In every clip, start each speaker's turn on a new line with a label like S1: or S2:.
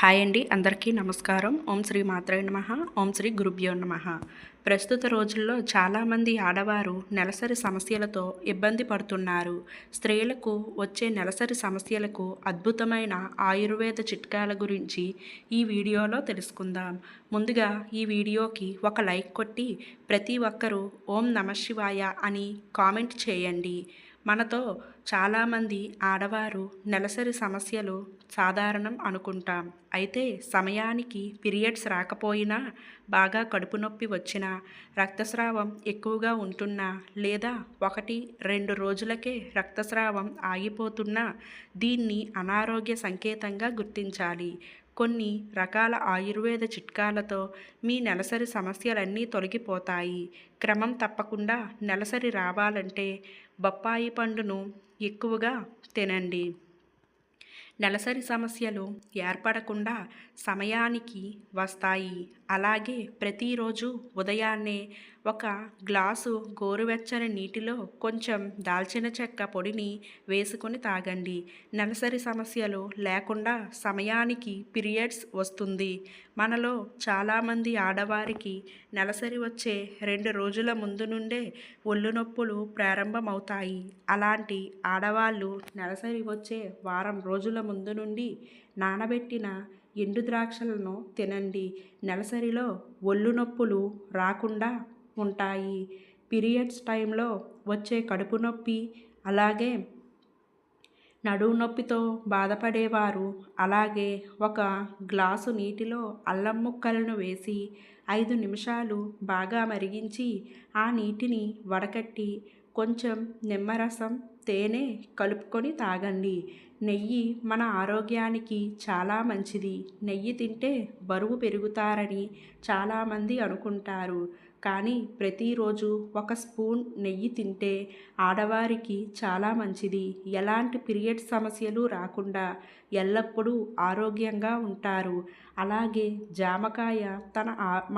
S1: Hi అండి, అందరికీ నమస్కారం. ఓం శ్రీ మాత్రే నమః. ఓం శ్రీ గురుభ్యో నమః. ప్రస్తుత రోజుల్లో చాలామంది ఆడవారు నెలసరి సమస్యలతో ఇబ్బంది పడుతున్నారు. స్త్రీలకు వచ్చే నెలసరి సమస్యలకు అద్భుతమైన ఆయుర్వేద చిట్కాల గురించి ఈ వీడియోలో తెలుసుకుందాం. ముందుగా ఈ వీడియోకి ఒక లైక్ కొట్టి ప్రతి ఒక్కరూ ఓం నమః శివాయ అని కామెంట్ చేయండి. మనతో చాలామంది ఆడవారు నెలసరి సమస్యలు సాధారణం అనుకుంటాం. అయితే సమయానికి పీరియడ్స్ రాకపోయినా, బాగా కడుపు నొప్పి వచ్చినా, రక్తస్రావం ఎక్కువగా ఉంటున్నా, లేదా 1-2 రోజులకే రక్తస్రావం ఆగిపోతున్నా దీన్ని అనారోగ్య సంకేతంగా గుర్తించాలి. కొన్ని రకాల ఆయుర్వేద చిట్కాలతో మీ నెలసరి సమస్యలన్నీ తొలగిపోతాయి. క్రమం తప్పకుండా నెలసరి రావాలంటే బొప్పాయి పండును ఎక్కువగా తినండి. నెలసరి సమస్యలు ఏర్పడకుండా సమయానికి వస్తాయి. అలాగే ప్రతిరోజు ఉదయాన్నే ఒక గ్లాసు గోరువెచ్చని నీటిలో కొంచెం దాల్చిన చెక్క పొడిని వేసుకొని తాగండి. నెలసరి సమస్యలు లేకుండా సమయానికి పీరియడ్స్ వస్తుంది. మనలో చాలామంది ఆడవారికి నెలసరి వచ్చే 2 రోజుల ముందు నుండే ఒళ్ళు నొప్పులు ప్రారంభమవుతాయి. అలాంటి ఆడవాళ్ళు నెలసరి వచ్చే వారం రోజుల ముందు నుండి నానబెట్టిన ఎండు ద్రాక్షలను తినండి. నెలసరిలో ఒళ్ళు నొప్పులు రాకుండా ఉంటాయి. పీరియడ్స్ టైంలో వచ్చే కడుపు నొప్పి, అలాగే నడుము నొప్పితో బాధపడేవారు అలాగే ఒక గ్లాసు నీటిలో అల్లం ముక్కలను వేసి 5 నిమిషాలు బాగా మరిగించి ఆ నీటిని వడకట్టి కొంచెం నిమ్మరసం, తేనె కలుపుకొని తాగండి. నెయ్యి మన ఆరోగ్యానికి చాలా మంచిది. నెయ్యి తింటే బరువు పెరుగుతారని చాలామంది అనుకుంటారు. కానీ ప్రతిరోజు 1 స్పూన్ నెయ్యి తింటే ఆడవారికి చాలా మంచిది. ఎలాంటి పీరియడ్ సమస్యలు రాకుండా ఎల్లప్పుడూ ఆరోగ్యంగా ఉంటారు. అలాగే జామకాయ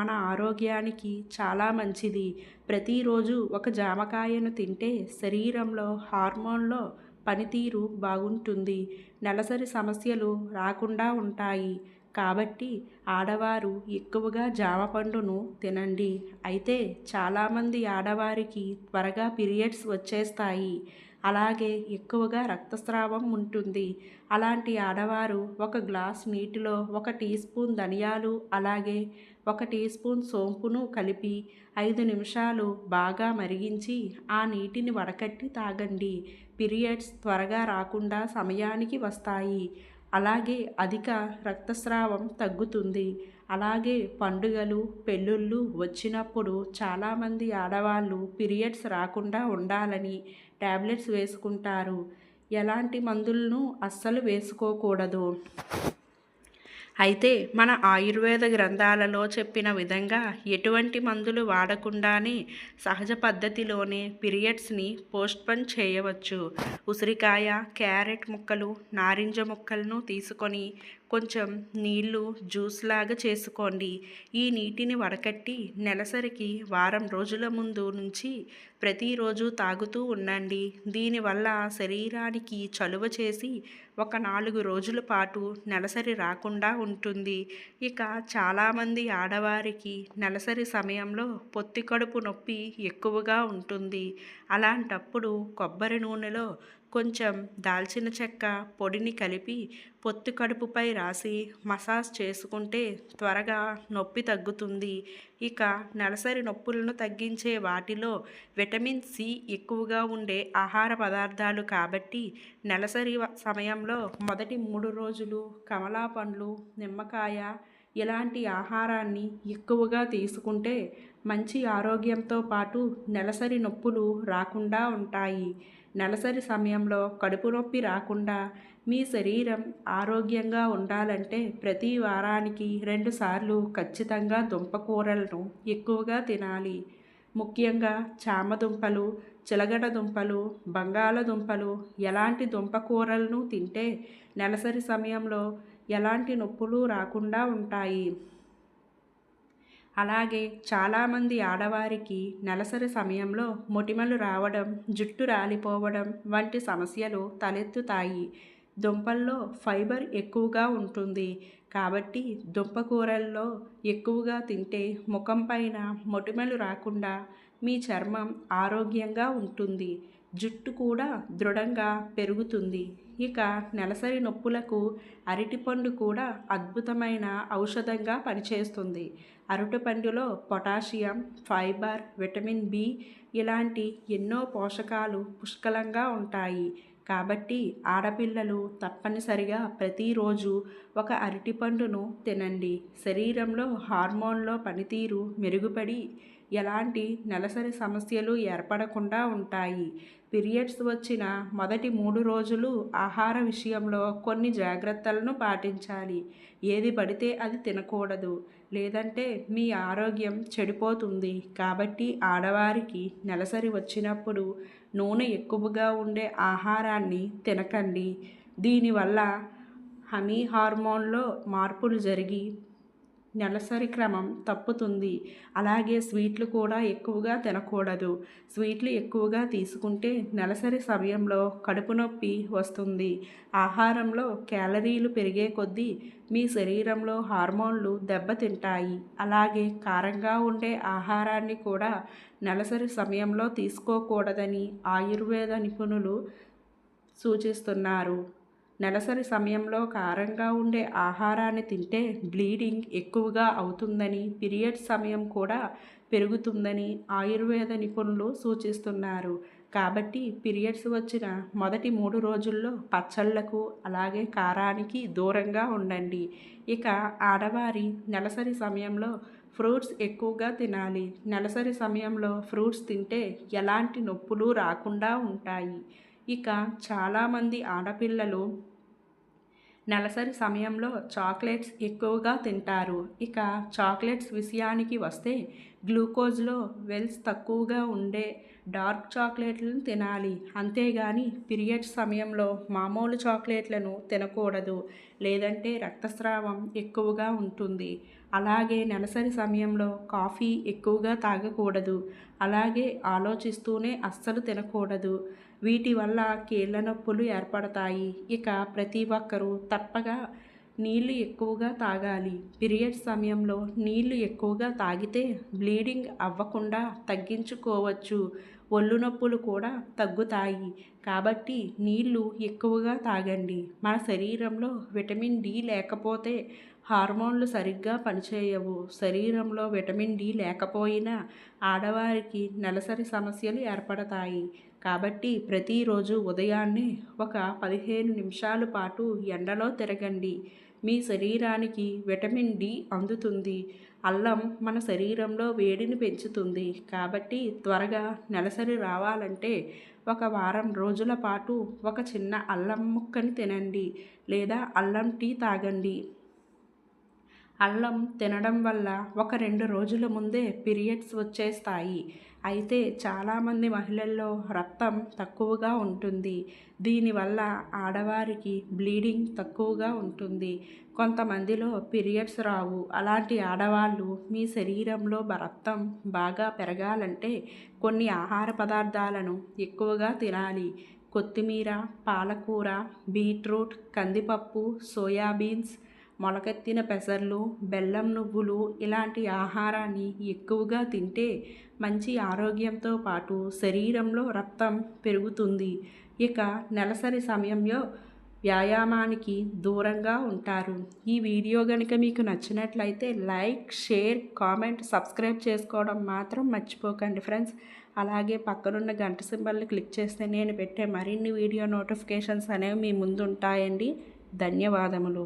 S1: మన ఆరోగ్యానికి చాలా మంచిది. ప్రతిరోజు ఒక జామకాయను తింటే శరీరంలో హార్మోన్లో పనితీరు బాగుంటుంది. నెలసరి సమస్యలు రాకుండా ఉంటాయి. కాబట్టి ఆడవారు ఎక్కువగా జామ పండును తినండి. అయితే చాలామంది ఆడవారికి త్వరగా పీరియడ్స్ వచ్చేస్తాయి. అలాగే ఎక్కువగా రక్తస్రావం ఉంటుంది. అలాంటి ఆడవారు ఒక గ్లాస్ నీటిలో 1 టీ స్పూన్ ధనియాలు, అలాగే 1 టీ స్పూన్ సోంపును కలిపి 5 నిమిషాలు బాగా మరిగించి ఆ నీటిని వడకట్టి తాగండి. పీరియడ్స్ త్వరగా రాకుండా సమయానికి వస్తాయి. అలాగే అధిక రక్తస్రావం తగ్గుతుంది. అలాగే పండుగలు, పెళ్ళిళ్ళు వచ్చినప్పుడు చాలామంది ఆడవాళ్ళు పీరియడ్స్ రాకుండా ఉండాలని టాబ్లెట్స్ వేసుకుంటారు. ఎలాంటి మందులను అస్సలు వేసుకోకూడదు. అయితే మన ఆయుర్వేద గ్రంథాలలో చెప్పిన విధంగా ఎటువంటి మందులు వాడకుండానే సహజ పద్ధతిలోనే పీరియడ్స్ని పోస్ట్పోన్ చేయవచ్చు. ఉసిరికాయ, క్యారెట్ ముక్కలు, నారింజ ముక్కలను తీసుకొని కొంచెం నీళ్లు జ్యూస్ లాగా చేసుకోండి. ఈ నీటిని వడకట్టి నెలసరికి వారం రోజుల ముందు నుంచి ప్రతిరోజు తాగుతూ ఉండండి. దీనివల్ల శరీరానికి చలువ చేసి ఒక 4 రోజుల పాటు నెలసరి రాకుండా ఉంటుంది. ఇక చాలామంది ఆడవారికి నెలసరి సమయంలో పొత్తి కడుపు నొప్పి ఎక్కువగా ఉంటుంది. అలాంటప్పుడు కొబ్బరి నూనెలో కొంచెం దాల్చిన చెక్క పొడిని కలిపి పొత్తి కడుపుపై రాసి మసాజ్ చేసుకుంటే త్వరగా నొప్పి తగ్గుతుంది. ఇక నెలసరి నొప్పులను తగ్గించే వాటిలో విటమిన్ సి ఎక్కువగా ఉండే ఆహార పదార్థాలు కాబట్టి నెలసరి సమయంలో మొదటి 3 రోజులు కమలా పండ్లు, నిమ్మకాయ ఇలాంటి ఆహారాన్ని ఎక్కువగా తీసుకుంటే మంచి ఆరోగ్యంతో పాటు నెలసరి నొప్పులు రాకుండా ఉంటాయి. నెలసరి సమయంలో కడుపు నొప్పి రాకుండా మీ శరీరం ఆరోగ్యంగా ఉండాలంటే ప్రతి వారానికి 2 సార్లు ఖచ్చితంగా దుంపకూరలను ఎక్కువగా తినాలి. ముఖ్యంగా చామదుంపలు, చిలగడ దుంపలు, బంగాళదుంపలు ఎలాంటి దుంపకూరలను తింటే నెలసరి సమయంలో ఎలాంటి నొప్పులు రాకుండా ఉంటాయి. అలాగే చాలామంది ఆడవారికి నెలసరి సమయంలో మొటిమలు రావడం, జుట్టు రాలిపోవడం వంటి సమస్యలు తలెత్తుతాయి. దుంపల్లో ఫైబర్ ఎక్కువగా ఉంటుంది కాబట్టి దుంపకూరల్లో ఎక్కువగా తింటే ముఖం పైన మొటిమలు రాకుండా మీ చర్మం ఆరోగ్యంగా ఉంటుంది, జుట్టు కూడా దృఢంగా పెరుగుతుంది. ఇక నెలసరి నొప్పులకు అరటిపండు కూడా అద్భుతమైన ఔషధంగా పనిచేస్తుంది. అరటిపండులో పొటాషియం, ఫైబర్, విటమిన్ బి ఇలాంటి ఎన్నో పోషకాలు పుష్కలంగా ఉంటాయి. కాబట్టి ఆడపిల్లలు తప్పనిసరిగా ప్రతిరోజు ఒక అరటిపండును తినండి. శరీరంలో హార్మోన్ల పనితీరు మెరుగుపడి ఎలాంటి నెలసరి సమస్యలు ఏర్పడకుండా ఉంటాయి. పీరియడ్స్ వచ్చిన మొదటి 3 రోజులు ఆహార విషయంలో కొన్ని జాగ్రత్తలను పాటించాలి. ఏది పడితే అది తినకూడదు, లేదంటే మీ ఆరోగ్యం చెడిపోతుంది. కాబట్టి ఆడవారికి నెలసరి వచ్చినప్పుడు నూనె ఎక్కువగా ఉండే ఆహారాన్ని తినకండి. దీనివల్ల హార్మోన్లో మార్పులు జరిగి నెలసరి క్రమం తప్పుతుంది. అలాగే స్వీట్లు కూడా ఎక్కువగా తినకూడదు. స్వీట్లు ఎక్కువగా తీసుకుంటే నెలసరి సమయంలో కడుపు నొప్పి వస్తుంది. ఆహారంలో క్యాలరీలు పెరిగే కొద్దీ మీ శరీరంలో హార్మోన్లు దెబ్బతింటాయి. అలాగే కారంగా ఉండే ఆహారాన్ని కూడా నెలసరి సమయంలో తీసుకోకూడదని ఆయుర్వేద నిపుణులు సూచిస్తున్నారు. నెలసరి సమయంలో కారంగా ఉండే ఆహారాన్ని తింటే బ్లీడింగ్ ఎక్కువగా అవుతుందని, పీరియడ్స్ సమయం కూడా పెరుగుతుందని ఆయుర్వేద నిపుణులు సూచిస్తున్నారు. కాబట్టి పీరియడ్స్ వచ్చిన మొదటి 3 రోజుల్లో పచ్చళ్లకు అలాగే కారానికి దూరంగా ఉండండి. ఇక ఆడవారి నెలసరి సమయంలో ఫ్రూట్స్ ఎక్కువగా తినాలి. నెలసరి సమయంలో ఫ్రూట్స్ తింటే ఎలాంటి నొప్పులు రాకుండా ఉంటాయి. ఇక చాలామంది ఆడపిల్లలు నెలసరి సమయంలో చాక్లెట్స్ ఎక్కువగా తింటారు. ఇక చాక్లెట్స్ విషయానికి వస్తే గ్లూకోజ్లో వెల్స్ తక్కువగా ఉండే డార్క్ చాక్లెట్లను తినాలి. అంతేగాని పీరియడ్స్ సమయంలో మామూలు చాక్లెట్లను తినకూడదు, లేదంటే రక్తస్రావం ఎక్కువగా ఉంటుంది. అలాగే నెలసరి సమయంలో కాఫీ ఎక్కువగా తాగకూడదు. అలాగే ఆలోచిస్తూనే అస్సలు తినకూడదు. వీటి వల్ల కీళ్ళ నొప్పులు ఏర్పడతాయి. ఇక ప్రతి ఒక్కరూ తప్పక నీళ్లు ఎక్కువగా తాగాలి. పీరియడ్స్ సమయంలో నీళ్లు ఎక్కువగా తాగితే బ్లీడింగ్ అవ్వకుండా తగ్గించుకోవచ్చు. ఒళ్ళు నొప్పులు కూడా తగ్గుతాయి. కాబట్టి నీళ్లు ఎక్కువగా తాగండి. మన శరీరంలో విటమిన్ డి లేకపోతే హార్మోన్లు సరిగ్గా పనిచేయవు. శరీరంలో విటమిన్ డి లేకపోయినా ఆడవారికి నెలసరి సమస్యలు ఏర్పడతాయి. కాబట్టి ప్రతిరోజు ఉదయాన్నే ఒక 15 నిమిషాల పాటు ఎండలో తిరగండి. మీ శరీరానికి విటమిన్ డి అందుతుంది. అల్లం మన శరీరంలో వేడిని పెంచుతుంది. కాబట్టి త్వరగా నెలసరి రావాలంటే ఒక వారం రోజుల పాటు ఒక చిన్న అల్లం ముక్కని తినండి, లేదా అల్లం టీ తాగండి. అల్లం తినడం వల్ల ఒక 2 రోజుల ముందే పీరియడ్స్ వచ్చేస్తాయి. అయితే చాలామంది మహిళల్లో రక్తం తక్కువగా ఉంటుంది. దీనివల్ల ఆడవారికి బ్లీడింగ్ తక్కువగా ఉంటుంది. కొంతమందిలో పీరియడ్స్ రావు. అలాంటి ఆడవాళ్ళు మీ శరీరంలో రక్తం బాగా పెరగాలంటే కొన్ని ఆహార పదార్థాలను ఎక్కువగా తినాలి. కొత్తిమీర, పాలకూర, బీట్రూట్, కందిపప్పు, సోయాబీన్స్, మొలకెత్తిన పెసర్లు, బెల్లం నువ్వులు ఇలాంటి ఆహారాన్ని ఎక్కువగా తింటే మంచి ఆరోగ్యంతో పాటు శరీరంలో రక్తం పెరుగుతుంది. ఇక నెలసరి సమయంలో వ్యాయామానికి దూరంగా ఉంటారు. ఈ వీడియో కనుక మీకు నచ్చినట్లయితే లైక్, షేర్, కామెంట్, సబ్స్క్రైబ్ చేసుకోవడం మాత్రం మర్చిపోకండి ఫ్రెండ్స్. అలాగే పక్కనున్న గంట సింబల్ని క్లిక్ చేస్తే నేను పెట్టే మరిన్ని వీడియో నోటిఫికేషన్స్ అనేవి మీ ముందు ఉంటాయండి. ధన్యవాదములు.